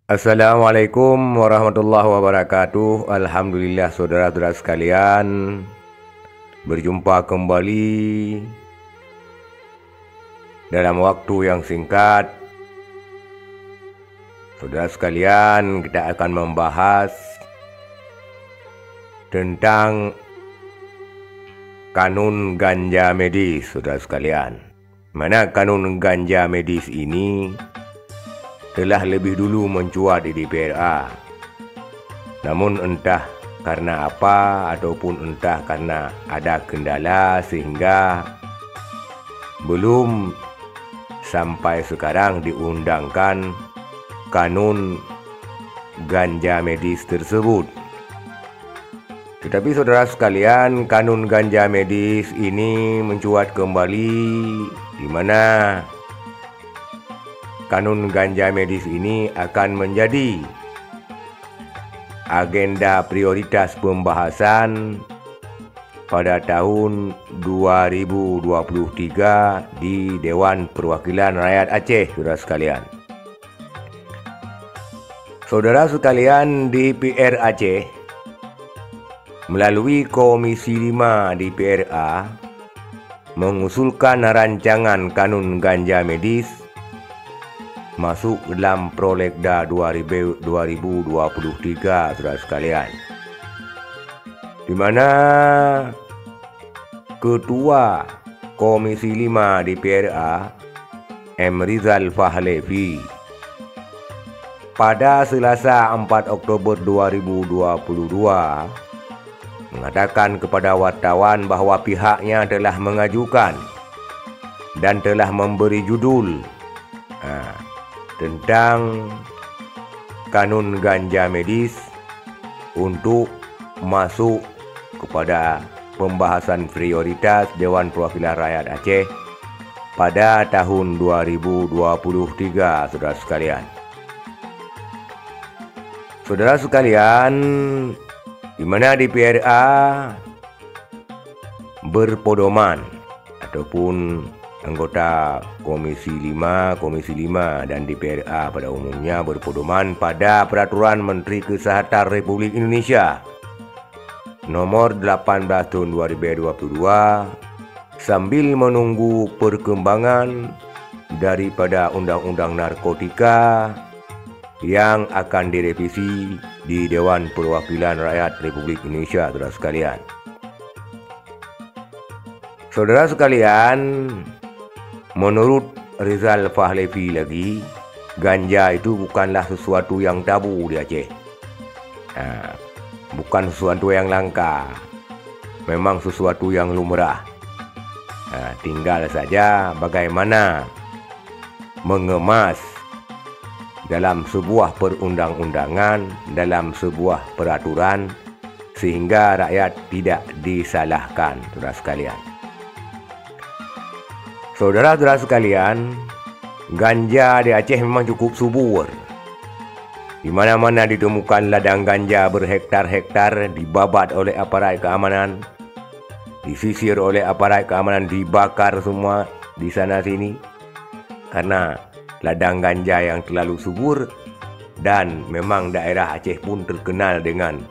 Assalamualaikum warahmatullahi wabarakatuh. Alhamdulillah saudara-saudara sekalian, berjumpa kembali dalam waktu yang singkat. Saudara sekalian, kita akan membahas tentang kanun ganja medis, saudara sekalian. Mana kanun ganja medis ini telah lebih dulu mencuat di DPRA. Namun entah karena apa ataupun entah karena ada kendala sehingga belum sampai sekarang diundangkan kanun ganja medis tersebut. Tetapi saudara sekalian, kanun ganja medis ini mencuat kembali, di mana kanun ganja medis ini akan menjadi agenda prioritas pembahasan pada tahun 2023 di Dewan Perwakilan Rakyat Aceh, saudara sekalian. Saudara sekalian, DPR Aceh melalui Komisi 5 DPRA mengusulkan rancangan kanun ganja medis masuk dalam Prolegda 2023, saudara sekalian, di mana Ketua Komisi 5 DPRA M. Rizal Fahlevi pada Selasa 4 Oktober 2022 mengatakan kepada wartawan bahwa pihaknya telah mengajukan dan telah memberi judul tentang kanun ganja medis untuk masuk kepada pembahasan prioritas Dewan Perwakilan Rakyat Aceh pada tahun 2023, saudara sekalian. Saudara sekalian, di mana DPRA berpedoman ataupun anggota Komisi 5 dan DPRA pada umumnya berpedoman pada Peraturan Menteri Kesehatan Republik Indonesia Nomor 18 Tahun 2022 sambil menunggu perkembangan daripada Undang-Undang Narkotika yang akan direvisi di Dewan Perwakilan Rakyat Republik Indonesia, saudara sekalian. Saudara sekalian, menurut Rizal Fahlevi lagi, ganja itu bukanlah sesuatu yang tabu di Aceh. Bukan sesuatu yang langka. Memang sesuatu yang lumrah. Tinggal saja bagaimana mengemas dalam sebuah perundang-undangan, dalam sebuah peraturan, sehingga rakyat tidak disalahkan, saudara sekalian. Saudara-saudara sekalian, ganja di Aceh memang cukup subur. Di mana-mana ditemukan ladang ganja berhektar-hektar, dibabat oleh aparat keamanan, disisir oleh aparat keamanan, dibakar semua di sana sini karena ladang ganja yang terlalu subur. Dan memang daerah Aceh pun terkenal dengan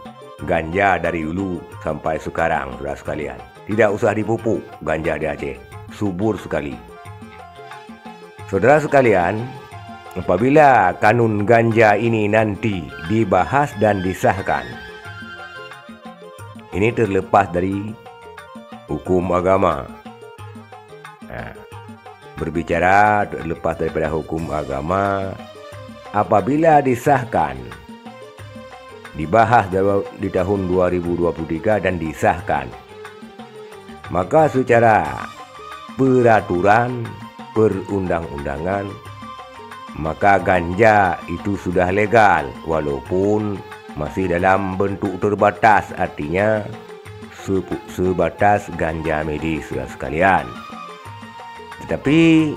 ganja dari dulu sampai sekarang, saudara sekalian. Tidak usah dipupuk ganja di Aceh, subur sekali. Saudara sekalian, apabila kanun ganja ini nanti dibahas dan disahkan, ini terlepas dari hukum agama. Berbicara terlepas daripada hukum agama, apabila disahkan, dibahas di tahun 2023 dan disahkan, maka secara peraturan perundang-undangan, maka ganja itu sudah legal walaupun masih dalam bentuk terbatas, artinya sebatas ganja medis, saudara sekalian. Tetapi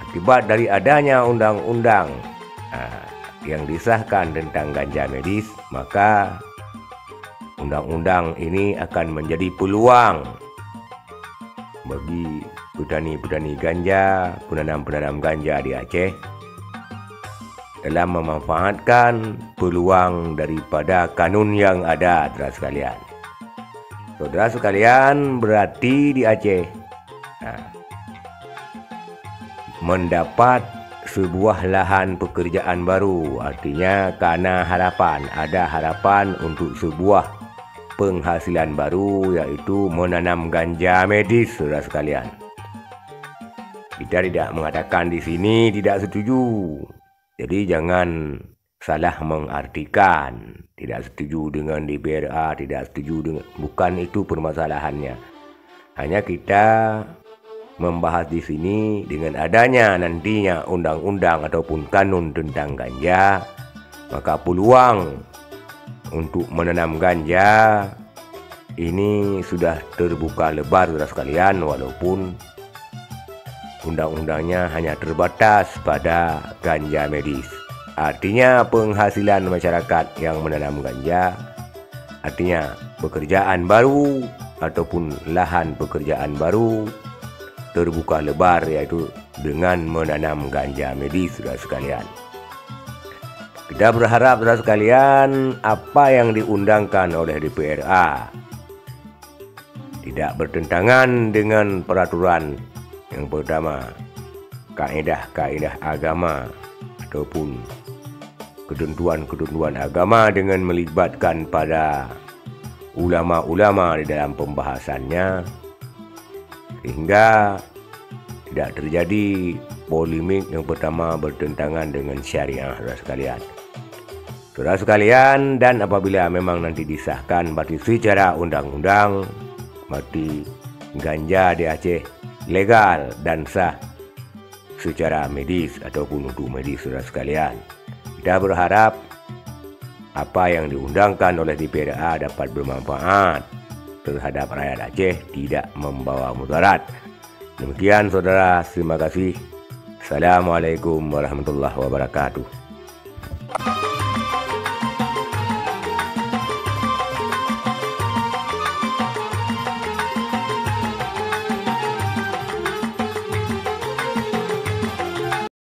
akibat dari adanya undang-undang yang disahkan tentang ganja medis, maka undang-undang ini akan menjadi peluang bagi petani-petani ganja, penanam-penanam ganja di Aceh dalam memanfaatkan peluang daripada kanun yang ada, saudara sekalian. Saudara sekalian, berarti di Aceh mendapat sebuah lahan pekerjaan baru. Artinya karena ada harapan untuk sebuah penghasilan baru, yaitu menanam ganja medis, saudara sekalian. Kita tidak mengatakan di sini tidak setuju. Jadi jangan salah mengartikan. Tidak setuju dengan DPRA, tidak setuju dengan... Bukan itu permasalahannya. Hanya kita membahas di sini dengan adanya nantinya undang-undang ataupun kanun tentang ganja, maka peluang untuk menanam ganja ini sudah terbuka lebar, saudara sekalian, walaupun undang-undangnya hanya terbatas pada ganja medis. Artinya penghasilan masyarakat yang menanam ganja, artinya pekerjaan baru ataupun lahan pekerjaan baru terbuka lebar, yaitu dengan menanam ganja medis, saudara sekalian. Kita berharap, saudara sekalian, apa yang diundangkan oleh DPRA tidak bertentangan dengan peraturan. Yang pertama, kaedah-kaedah agama ataupun ketentuan-ketentuan agama dengan melibatkan pada ulama-ulama di dalam pembahasannya, sehingga tidak terjadi polemik yang pertama bertentangan dengan syariah, saudara sekalian. Saudara sekalian, dan apabila memang nanti disahkan berarti secara undang-undang, berarti ganja di Aceh legal dan sah secara medis ataupun untuk medis, saudara sekalian. Kita berharap apa yang diundangkan oleh DPRA dapat bermanfaat terhadap rakyat Aceh, tidak membawa mudarat. Demikian saudara, terima kasih. Assalamualaikum warahmatullahi wabarakatuh.